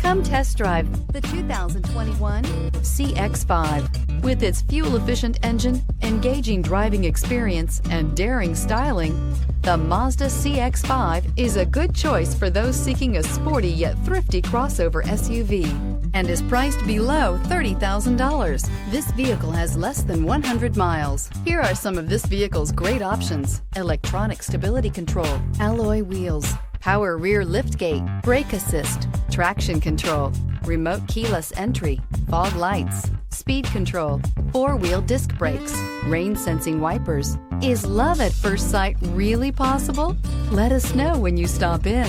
Come test drive the 2021 CX-5. With its fuel-efficient engine, engaging driving experience, and daring styling, the Mazda CX-5 is a good choice for those seeking a sporty yet thrifty crossover SUV and is priced below $30,000. This vehicle has less than 100 miles. Here are some of this vehicle's great options: electronic stability control, alloy wheels, power rear liftgate, brake assist, traction control, remote keyless entry, fog lights, speed control, four-wheel disc brakes, rain-sensing wipers. Is love at first sight really possible? Let us know when you stop in.